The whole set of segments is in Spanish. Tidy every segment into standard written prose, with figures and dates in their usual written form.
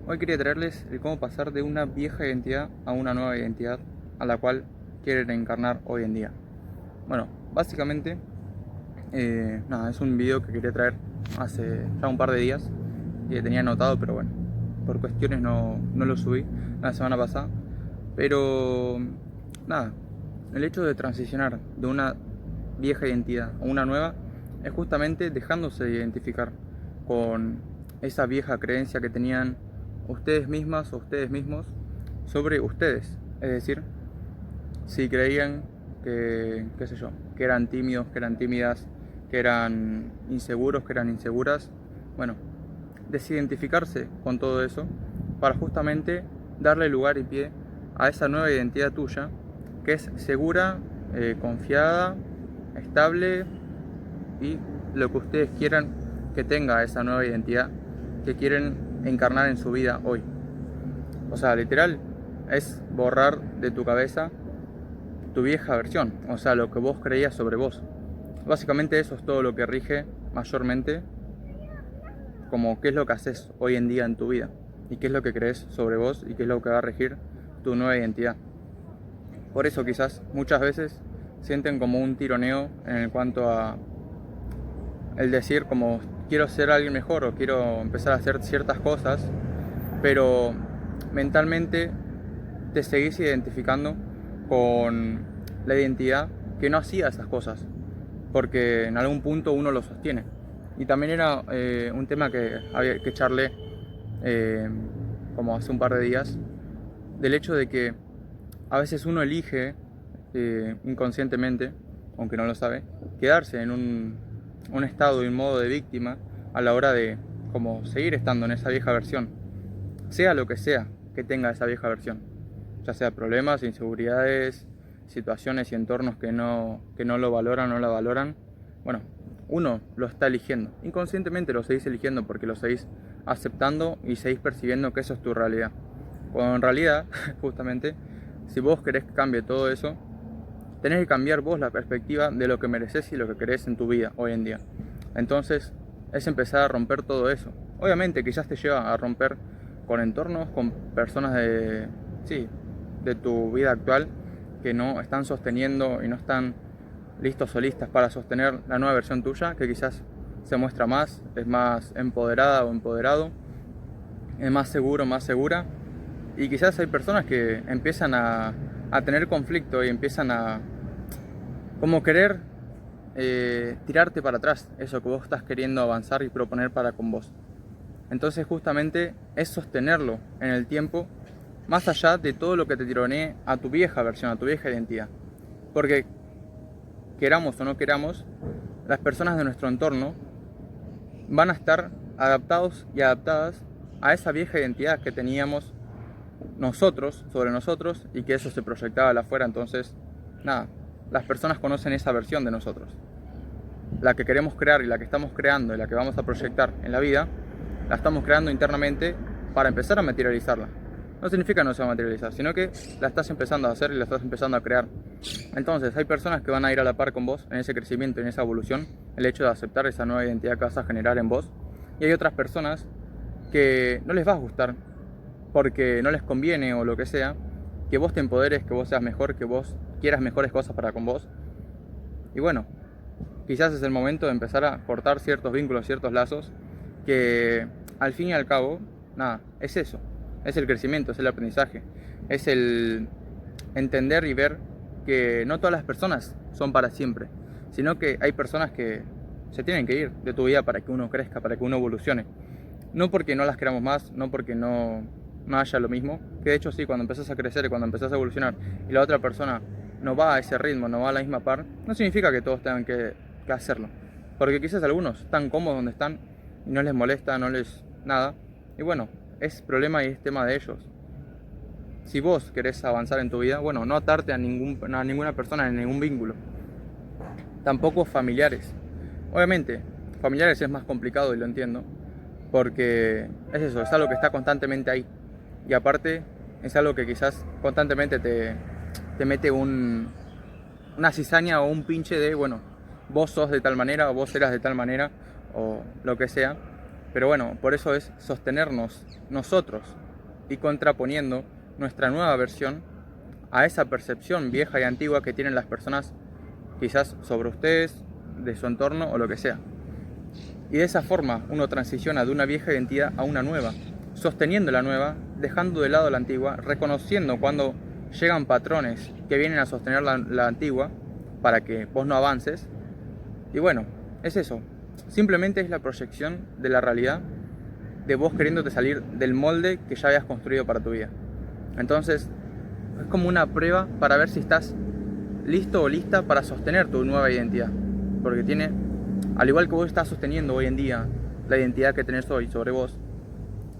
Hoy quería traerles el cómo pasar de una vieja identidad a una nueva identidad a la cual quieren encarnar hoy en día. Bueno, básicamente, es un video que quería traer hace ya un par de días que tenía anotado, pero bueno, por cuestiones no lo subí la semana pasada. Pero nada, el hecho de transicionar de una vieja identidad a una nueva es justamente dejándose de identificar con esa vieja creencia que tenían ustedes mismas o ustedes mismos sobre ustedes. Es decir, si creían que, qué sé yo, que eran tímidos, que eran tímidas, que eran inseguros, que eran inseguras, bueno, desidentificarse con todo eso para justamente darle lugar y pie a esa nueva identidad tuya que es segura, confiada, estable y lo que ustedes quieran que tenga esa nueva identidad que quieren encarnar en su vida hoy. O sea, literal, es borrar de tu cabeza tu vieja versión, o sea, lo que vos creías sobre vos. Básicamente eso es todo lo que rige mayormente como qué es lo que haces hoy en día en tu vida y qué es lo que crees sobre vos y qué es lo que va a regir tu nueva identidad. Por eso quizás muchas veces sienten como un tironeo en el cuanto a el decir como quiero ser alguien mejor o quiero empezar a hacer ciertas cosas, pero mentalmente te seguís identificando con la identidad que no hacía esas cosas, porque en algún punto uno lo sostiene. Y también era un tema que charlé como hace un par de días, del hecho de que a veces uno elige inconscientemente, aunque no lo sabe, quedarse en un estado y un modo de víctima a la hora de como seguir estando en esa vieja versión, sea lo que sea que tenga esa vieja versión, ya sea problemas, inseguridades, situaciones y entornos que no lo valoran, no la valoran. Bueno, uno lo está eligiendo, inconscientemente lo seguís eligiendo porque lo seguís aceptando y seguís percibiendo que eso es tu realidad. Cuando en realidad, justamente, si vos querés que cambie todo eso, tenés que cambiar vos la perspectiva de lo que mereces y lo que querés en tu vida hoy en día. Entonces, es empezar a romper todo eso. Obviamente, quizás te lleva a romper con entornos, con personas sí, de tu vida actual que no están sosteniendo y no están listos o listas para sostener la nueva versión tuya, que quizás se muestra más, es más empoderada o empoderado, es más seguro, más segura. Y quizás hay personas que empiezan a tener conflicto y empiezan a como querer tirarte para atrás, eso que vos estás queriendo avanzar y proponer para con vos. Entonces justamente es sostenerlo en el tiempo, más allá de todo lo que te tironee a tu vieja versión, a tu vieja identidad. Porque queramos o no queramos, las personas de nuestro entorno van a estar adaptados y adaptadas a esa vieja identidad que teníamos nosotros sobre nosotros y que eso se proyectaba al afuera. Entonces, nada, las personas conocen esa versión de nosotros, la que queremos crear y la que estamos creando y la que vamos a proyectar en la vida, la estamos creando internamente para empezar a materializarla. No significa que no se va a materializar, sino que la estás empezando a hacer y la estás empezando a crear. Entonces hay personas que van a ir a la par con vos en ese crecimiento, en esa evolución, el hecho de aceptar esa nueva identidad que vas a generar en vos. Y hay otras personas que no les va a gustar porque no les conviene o lo que sea, que vos te empoderes, que vos seas mejor, que vos quieras mejores cosas para con vos. Y bueno, quizás es el momento de empezar a cortar ciertos vínculos, ciertos lazos, que al fin y al cabo, nada, es eso, es el crecimiento, es el aprendizaje, es el entender y ver que no todas las personas son para siempre, sino que hay personas que se tienen que ir de tu vida para que uno crezca, para que uno evolucione. No porque no las queramos más, no porque no haya lo mismo, que de hecho sí, cuando empezás a crecer y cuando empezás a evolucionar y la otra persona no va a ese ritmo, no va a la misma par, no significa que todos tengan que hacerlo. Porque quizás algunos están cómodos donde están y no les molesta, no les nada. Y bueno, es problema y es tema de ellos. Si vos querés avanzar en tu vida, bueno, no atarte a ninguna persona, en ningún vínculo. Tampoco familiares. Obviamente, familiares es más complicado y lo entiendo. Porque es eso, es algo que está constantemente ahí. Y aparte, es algo que quizás constantemente te mete una cizaña o un pinche de, bueno, vos sos de tal manera o vos eras de tal manera o lo que sea. Pero bueno, por eso es sostenernos nosotros y contraponiendo nuestra nueva versión a esa percepción vieja y antigua que tienen las personas quizás sobre ustedes, de su entorno o lo que sea. Y de esa forma uno transiciona de una vieja identidad a una nueva, sosteniendo la nueva, dejando de lado la antigua, reconociendo cuando llegan patrones que vienen a sostener la antigua para que vos no avances. Y bueno, es eso. Simplemente es la proyección de la realidad de vos queriéndote salir del molde que ya habías construido para tu vida. Entonces, es como una prueba para ver si estás listo o lista para sostener tu nueva identidad. Porque tiene, al igual que vos estás sosteniendo hoy en día la identidad que tenés hoy sobre vos,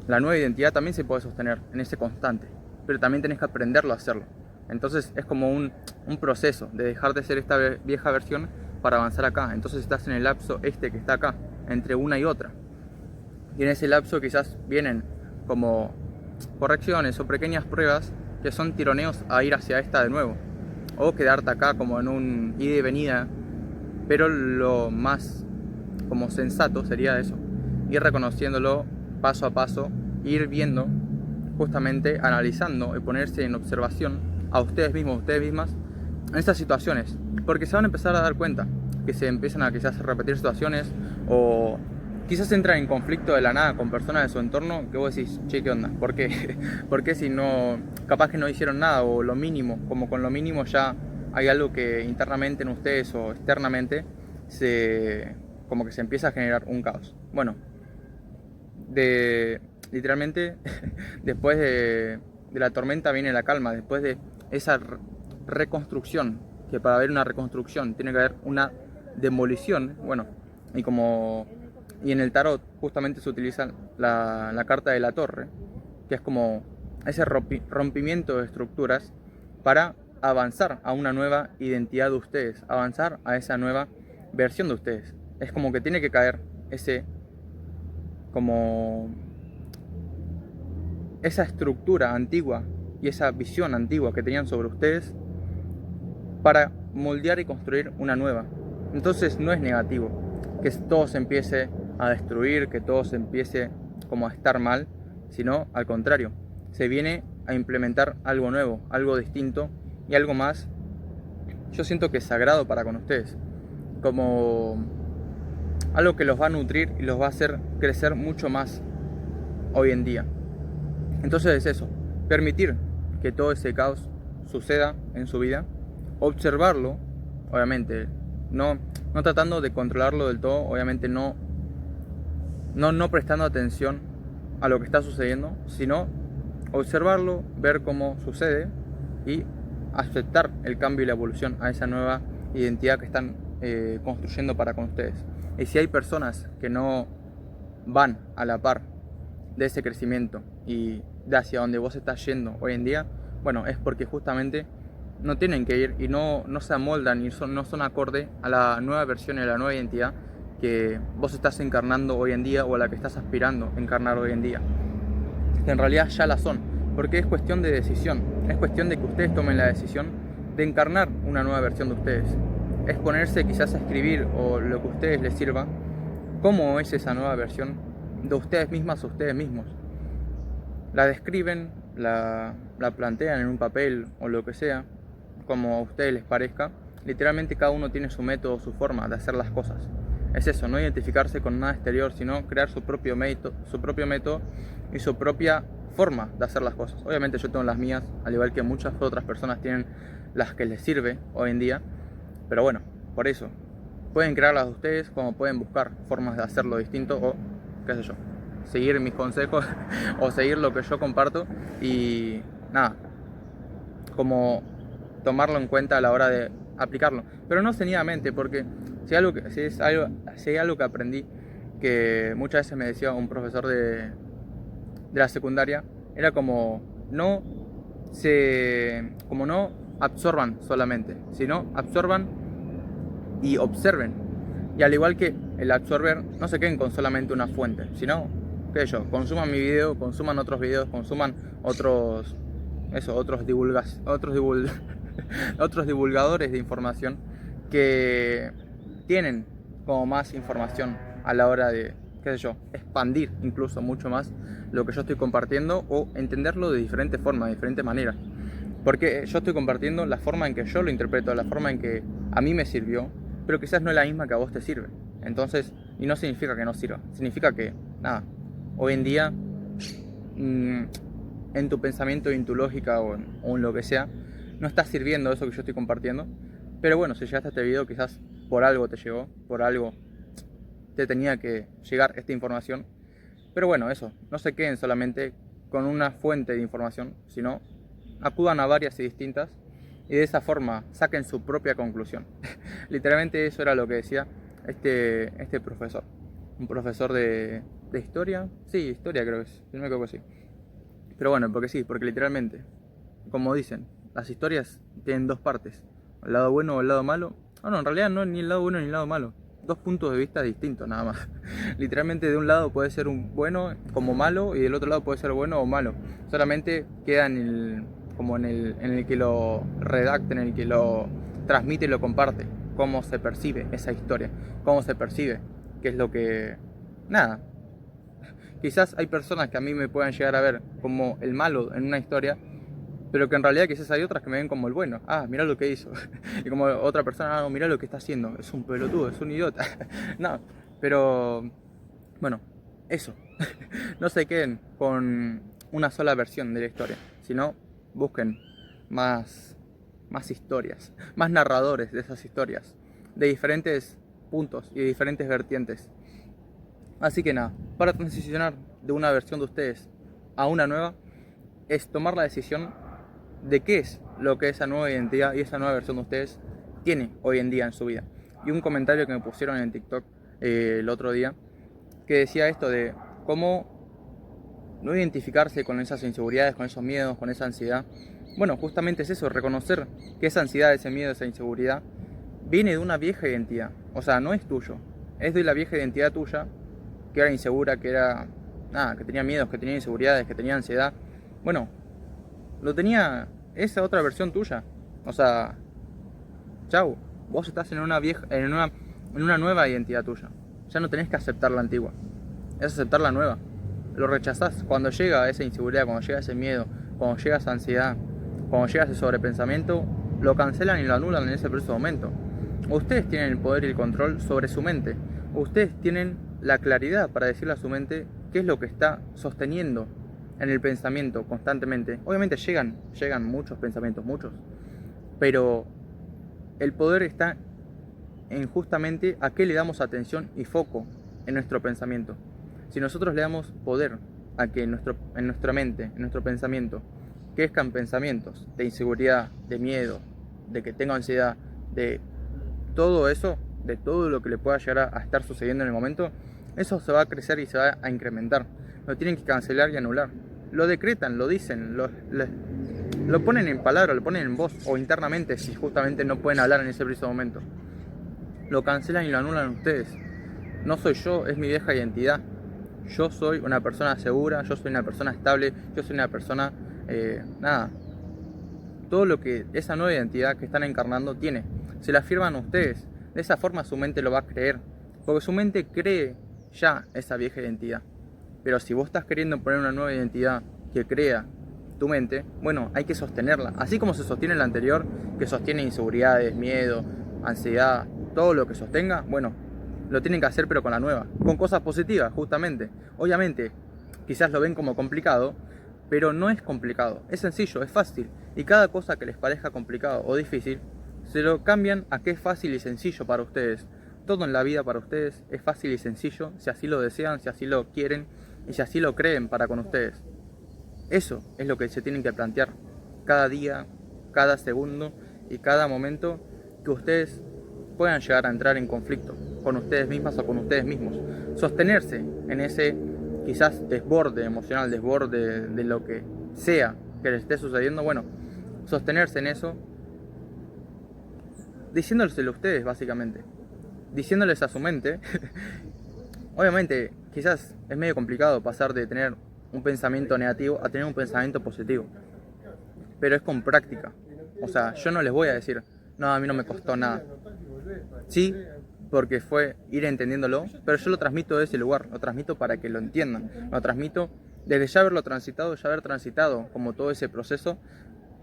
la nueva identidad también se puede sostener en ese constante. Pero también tenés que aprenderlo a hacerlo. Entonces es como un proceso de dejar de ser esta vieja versión para avanzar acá. Entonces estás en el lapso que está acá, entre una y otra. Y en ese lapso quizás vienen como correcciones o pequeñas pruebas que son tironeos a ir hacia esta de nuevo. O quedarte acá como en un ida y venida. Pero lo más como sensato sería eso. Ir reconociéndolo paso a paso, ir viendo, justamente analizando y ponerse en observación a ustedes mismos, ustedes mismas, en estas situaciones. Porque se van a empezar a dar cuenta que se empiezan a quizás repetir situaciones o quizás entran en conflicto de la nada con personas de su entorno que vos decís, che, ¿qué onda? ¿Por qué? ¿Por qué si no, capaz que no hicieron nada o lo mínimo, como con lo mínimo ya hay algo que internamente en ustedes o externamente como que se empieza a generar un caos? Bueno, literalmente después de la tormenta viene la calma, después de esa reconstrucción, que para haber una reconstrucción tiene que haber una demolición. Bueno, y en el tarot justamente se utiliza la carta de la torre, que es como ese rompimiento de estructuras para avanzar a una nueva identidad de ustedes, avanzar a esa nueva versión de ustedes. Es como que tiene que caer esa estructura antigua y esa visión antigua que tenían sobre ustedes para moldear y construir una nueva. Entonces no es negativo que todo se empiece a destruir, que todo se empiece como a estar mal, sino al contrario, se viene a implementar algo nuevo, algo distinto y algo más, yo siento que es sagrado para con ustedes, como algo que los va a nutrir y los va a hacer crecer mucho más hoy en día. Entonces es eso, permitir que todo ese caos suceda en su vida, observarlo, obviamente, no tratando de controlarlo del todo, obviamente no prestando atención a lo que está sucediendo, sino observarlo, ver cómo sucede y aceptar el cambio y la evolución a esa nueva identidad que están construyendo para con ustedes. Y si hay personas que no van a la par de ese crecimiento y de hacia donde vos estás yendo hoy en día, bueno, es porque justamente no tienen que ir y no se amoldan y no son acorde a la nueva versión y a la nueva identidad que vos estás encarnando hoy en día o a la que estás aspirando a encarnar hoy en día. Que en realidad ya la son, porque es cuestión de decisión, es cuestión de que ustedes tomen la decisión de encarnar una nueva versión de ustedes. Es ponerse quizás a escribir o lo que a ustedes les sirva, cómo es esa nueva versión de ustedes mismas o ustedes mismos. La describen, la plantean en un papel o lo que sea, como a ustedes les parezca. Literalmente cada uno tiene su método, su forma de hacer las cosas. Es eso, no identificarse con nada exterior, sino crear su propio método y su propia forma de hacer las cosas. Obviamente yo tengo las mías, al igual que muchas otras personas tienen las que les sirve hoy en día. Pero bueno, por eso, pueden crear las de ustedes como pueden buscar formas de hacerlo distinto o, qué sé yo, seguir mis consejos o seguir lo que yo comparto y nada, como tomarlo en cuenta a la hora de aplicarlo. Pero no ceñidamente, porque si hay algo que aprendí, que muchas veces me decía un profesor de la secundaria, era como no absorban solamente, sino absorban y observen. Y al igual que el absorber, no se queden con solamente una fuente, sino, qué sé yo, consuman mi video, consuman otros videos, consuman otros divulgadores de información que tienen como más información a la hora de qué sé yo, expandir incluso mucho más lo que yo estoy compartiendo o entenderlo de diferentes formas, de diferentes maneras. Porque yo estoy compartiendo la forma en que yo lo interpreto, la forma en que a mí me sirvió, pero quizás no es la misma que a vos te sirve. Entonces, y no significa que no sirva, significa que, nada, hoy en día, en tu pensamiento, en tu lógica o en lo que sea, no está sirviendo eso que yo estoy compartiendo. Pero bueno, si llegaste a este video, quizás por algo te llegó, por algo te tenía que llegar esta información. Pero bueno, eso, no se queden solamente con una fuente de información, sino acudan a varias y distintas y de esa forma saquen su propia conclusión. Literalmente eso era lo que decía este profesor. Un profesor de historia, sí, historia creo que es, si no me equivoco, sí. Pero bueno, porque sí, porque literalmente, como dicen, las historias tienen dos partes, el lado bueno o el lado malo. No, en realidad no es ni el lado bueno ni el lado malo, dos puntos de vista distintos nada más. Literalmente de un lado puede ser un bueno como malo y del otro lado puede ser bueno o malo. Solamente queda como en el que lo redacta, en el que lo transmite y lo comparte, cómo se percibe esa historia, cómo se percibe, qué es lo que... Nada. Quizás hay personas que a mí me puedan llegar a ver como el malo en una historia, pero que en realidad quizás hay otras que me ven como el bueno. Ah, mirá lo que hizo. Y como otra persona, no, mirá lo que está haciendo. Es un pelotudo, es un idiota. No, pero bueno, eso. No se queden con una sola versión de la historia, sino busquen más historias, más narradores de esas historias, de diferentes puntos y de diferentes vertientes. Así que nada, para transicionar de una versión de ustedes a una nueva, es tomar la decisión de qué es lo que esa nueva identidad y esa nueva versión de ustedes tiene hoy en día en su vida. Y un comentario que me pusieron en TikTok el otro día, que decía esto de cómo no identificarse con esas inseguridades, con esos miedos, con esa ansiedad. Bueno, justamente es eso, reconocer que esa ansiedad, ese miedo, esa inseguridad viene de una vieja identidad. O sea, no es tuyo, es de la vieja identidad tuya, que era insegura, que era... Nada, que tenía miedos, que tenía inseguridades, que tenía ansiedad. Bueno, lo tenía esa otra versión tuya. O sea, chau, vos estás en una vieja, en una nueva identidad tuya. Ya no tenés que aceptar la antigua, es aceptar la nueva. Lo rechazás cuando llega esa inseguridad, cuando llega ese miedo, cuando llega esa ansiedad, cuando llega ese sobrepensamiento, lo cancelan y lo anulan en ese preciso momento. Ustedes tienen el poder y el control sobre su mente. Ustedes tienen la claridad para decirle a su mente qué es lo que está sosteniendo en el pensamiento constantemente. Obviamente llegan muchos pensamientos, muchos, pero el poder está en justamente a qué le damos atención y foco en nuestro pensamiento. Si nosotros le damos poder a que en nuestra mente, en nuestro pensamiento, crezcan pensamientos de inseguridad, de miedo, de que tenga ansiedad, de todo eso, de todo lo que le pueda llegar a estar sucediendo en el momento, eso se va a crecer y se va a incrementar. Lo tienen que cancelar y anular. Lo decretan, lo dicen, lo ponen en palabras, lo ponen en voz o internamente si justamente no pueden hablar en ese preciso momento. Lo cancelan y lo anulan ustedes. No soy yo, es mi vieja identidad. Yo soy una persona segura, yo soy una persona estable, yo soy una persona... nada. Todo lo que esa nueva identidad que están encarnando tiene. Se la afirman ustedes. De esa forma su mente lo va a creer. Porque su mente cree ya esa vieja identidad. Pero si vos estás queriendo poner una nueva identidad que crea tu mente, bueno, hay que sostenerla. Así como se sostiene la anterior, que sostiene inseguridades, miedo, ansiedad, todo lo que sostenga, bueno, lo tienen que hacer pero con la nueva. Con cosas positivas, justamente. Obviamente, quizás lo ven como complicado, pero no es complicado. Es sencillo, es fácil. Y cada cosa que les parezca complicado o difícil, se lo cambian a que es fácil y sencillo para ustedes. Todo en la vida para ustedes es fácil y sencillo, si así lo desean, si así lo quieren y si así lo creen para con ustedes. Eso es lo que se tienen que plantear cada día, cada segundo y cada momento que ustedes puedan llegar a entrar en conflicto con ustedes mismas o con ustedes mismos. Sostenerse en ese quizás desborde emocional, desborde de lo que sea que les esté sucediendo. Bueno, sostenerse en eso, diciéndoleselo a ustedes básicamente, diciéndoles a su mente. Obviamente, quizás es medio complicado pasar de tener un pensamiento negativo a tener un pensamiento positivo, pero es con práctica. O sea, yo no les voy a decir, no, a mí no me costó nada. Sí, porque fue ir entendiéndolo, pero yo lo transmito de ese lugar, lo transmito para que lo entiendan, lo transmito desde ya haberlo transitado, ya haber transitado como todo ese proceso,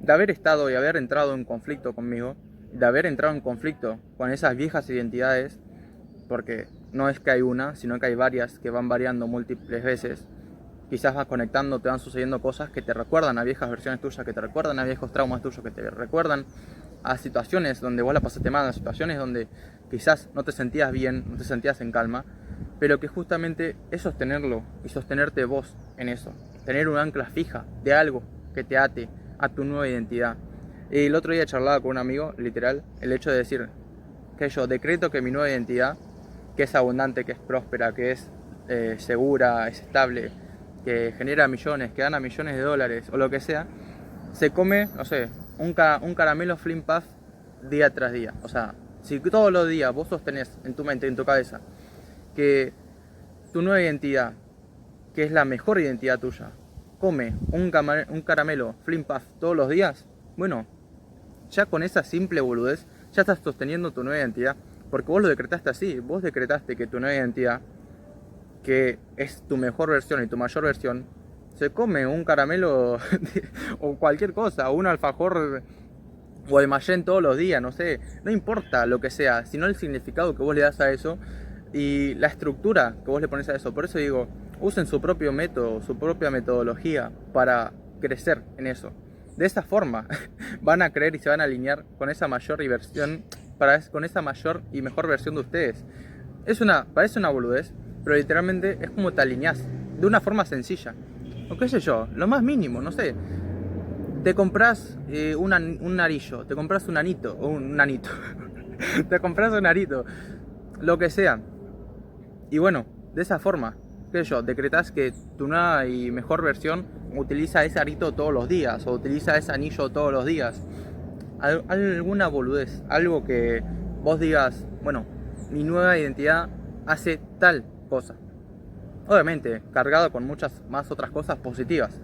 de haber estado y haber entrado en conflicto conmigo, de haber entrado en conflicto con esas viejas identidades, porque no es que hay una, sino que hay varias que van variando múltiples veces. Quizás vas conectando, te van sucediendo cosas que te recuerdan a viejas versiones tuyas, que te recuerdan a viejos traumas tuyos, que te recuerdan a situaciones donde vos la pasaste mal, a situaciones donde quizás no te sentías bien, no te sentías en calma, pero que justamente es sostenerlo y sostenerte vos en eso, tener un ancla fija de algo que te ate a tu nueva identidad. Y el otro día charlaba con un amigo, literal, el hecho de decir que yo decreto que mi nueva identidad, que es abundante, que es próspera, que es segura, es estable, que genera millones, que gana millones de dólares o lo que sea, se come, no sé, un caramelo Flim Puff día tras día. O sea, si todos los días vos sostenés en tu mente, en tu cabeza, que tu nueva identidad, que es la mejor identidad tuya, come un caramelo Flim Puff todos los días, bueno, ya con esa simple boludez, ya estás sosteniendo tu nueva identidad. Porque vos lo decretaste así, vos decretaste que tu nueva identidad, que es tu mejor versión y tu mayor versión, se come un caramelo o cualquier cosa, o un alfajor o de Mayén todos los días, no sé, no importa lo que sea, sino el significado que vos le das a eso y la estructura que vos le pones a eso. Por eso digo, usen su propio método, su propia metodología para crecer en eso. De esa forma van a creer y se van a alinear con esa mayor versión, con esa mayor y mejor versión de ustedes. Parece una boludez, pero literalmente es como te alineás de una forma sencilla. O qué sé yo, lo más mínimo, no sé. Te compras un narillo, te compras un anito, o un anito. Te compras un arito, lo que sea. Y bueno, de esa forma, qué sé yo, decretás que tu nueva y mejor versión utiliza ese arito todos los días, o utiliza ese anillo todos los días. Alguna boludez, algo que vos digas, bueno, mi nueva identidad hace tal cosa. Obviamente, cargado con muchas más otras cosas positivas,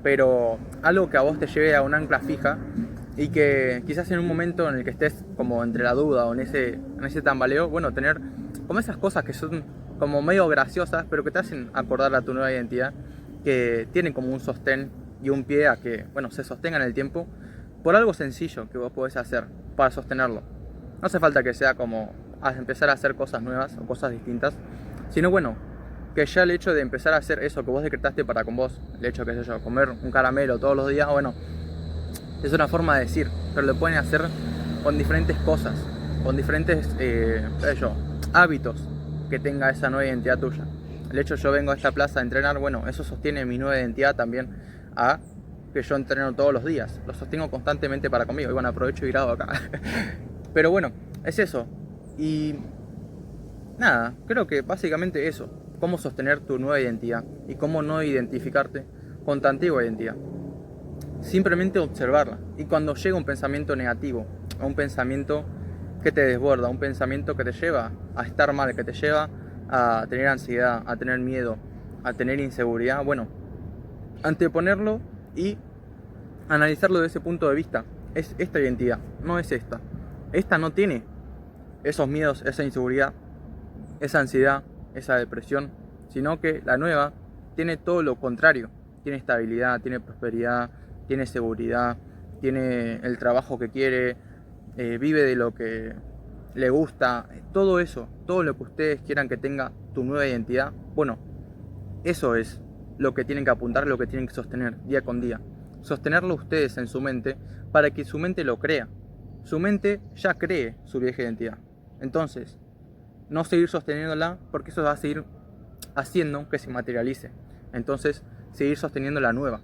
pero algo que a vos te lleve a un ancla fija y que quizás en un momento en el que estés como entre la duda o en ese tambaleo, bueno, tener como esas cosas que son como medio graciosas, pero que te hacen acordar a tu nueva identidad, que tienen como un sostén y un pie a que, bueno, se sostenga en el tiempo, por algo sencillo que vos podés hacer para sostenerlo. No hace falta que sea como empezar a hacer cosas nuevas o cosas distintas, sino bueno, que ya el hecho de empezar a hacer eso que vos decretaste para con vos, el hecho, qué sé yo, comer un caramelo todos los días, bueno, es una forma de decir, pero lo pueden hacer con diferentes cosas, con diferentes qué sé yo, hábitos que tenga esa nueva identidad tuya. El hecho de yo vengo a esta plaza a entrenar, bueno, eso sostiene mi nueva identidad también a que yo entreno todos los días, lo sostengo constantemente para conmigo, y bueno, aprovecho y grabo acá. Pero bueno, es eso. Y nada, creo que básicamente eso, cómo sostener tu nueva identidad y cómo no identificarte con tu antigua identidad. Simplemente observarla, y cuando llega un pensamiento negativo, o un pensamiento que te desborda, un pensamiento que te lleva a estar mal, que te lleva a tener ansiedad, a tener miedo, a tener inseguridad, bueno, anteponerlo y analizarlo desde ese punto de vista. Es esta identidad, no es esta. Esta no tiene esos miedos, esa inseguridad, esa ansiedad, esa depresión, sino que la nueva tiene todo lo contrario. Tiene estabilidad, tiene prosperidad, tiene seguridad, tiene el trabajo que quiere, vive de lo que le gusta, todo eso, todo lo que ustedes quieran que tenga tu nueva identidad, bueno, eso es lo que tienen que apuntar, lo que tienen que sostener día con día. Sostenerlo ustedes en su mente para que su mente lo crea. Su mente ya cree su vieja identidad. Entonces, no seguir sosteniéndola porque eso va a seguir haciendo que se materialice. Entonces, seguir sosteniendo la nueva.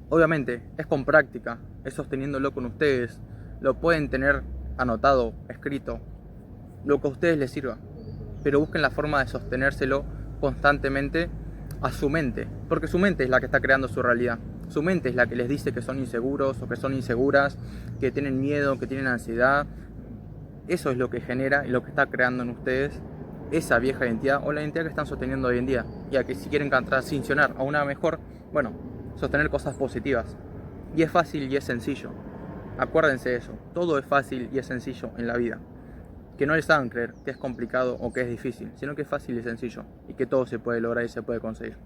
Obviamente, es con práctica, es sosteniéndolo con ustedes. Lo pueden tener anotado, escrito, lo que a ustedes les sirva. Pero busquen la forma de sostenérselo constantemente a su mente, porque su mente es la que está creando su realidad. Su mente es la que les dice que son inseguros o que son inseguras, que tienen miedo, que tienen ansiedad. Eso es lo que genera y lo que está creando en ustedes esa vieja identidad o la identidad que están sosteniendo hoy en día. Y a que si quieren transicionar a una mejor, bueno, sostener cosas positivas. Y es fácil y es sencillo. Acuérdense de eso, todo es fácil y es sencillo en la vida. que no les hagan creer que es complicado o que es difícil, sino que es fácil y sencillo y que todo se puede lograr y se puede conseguir.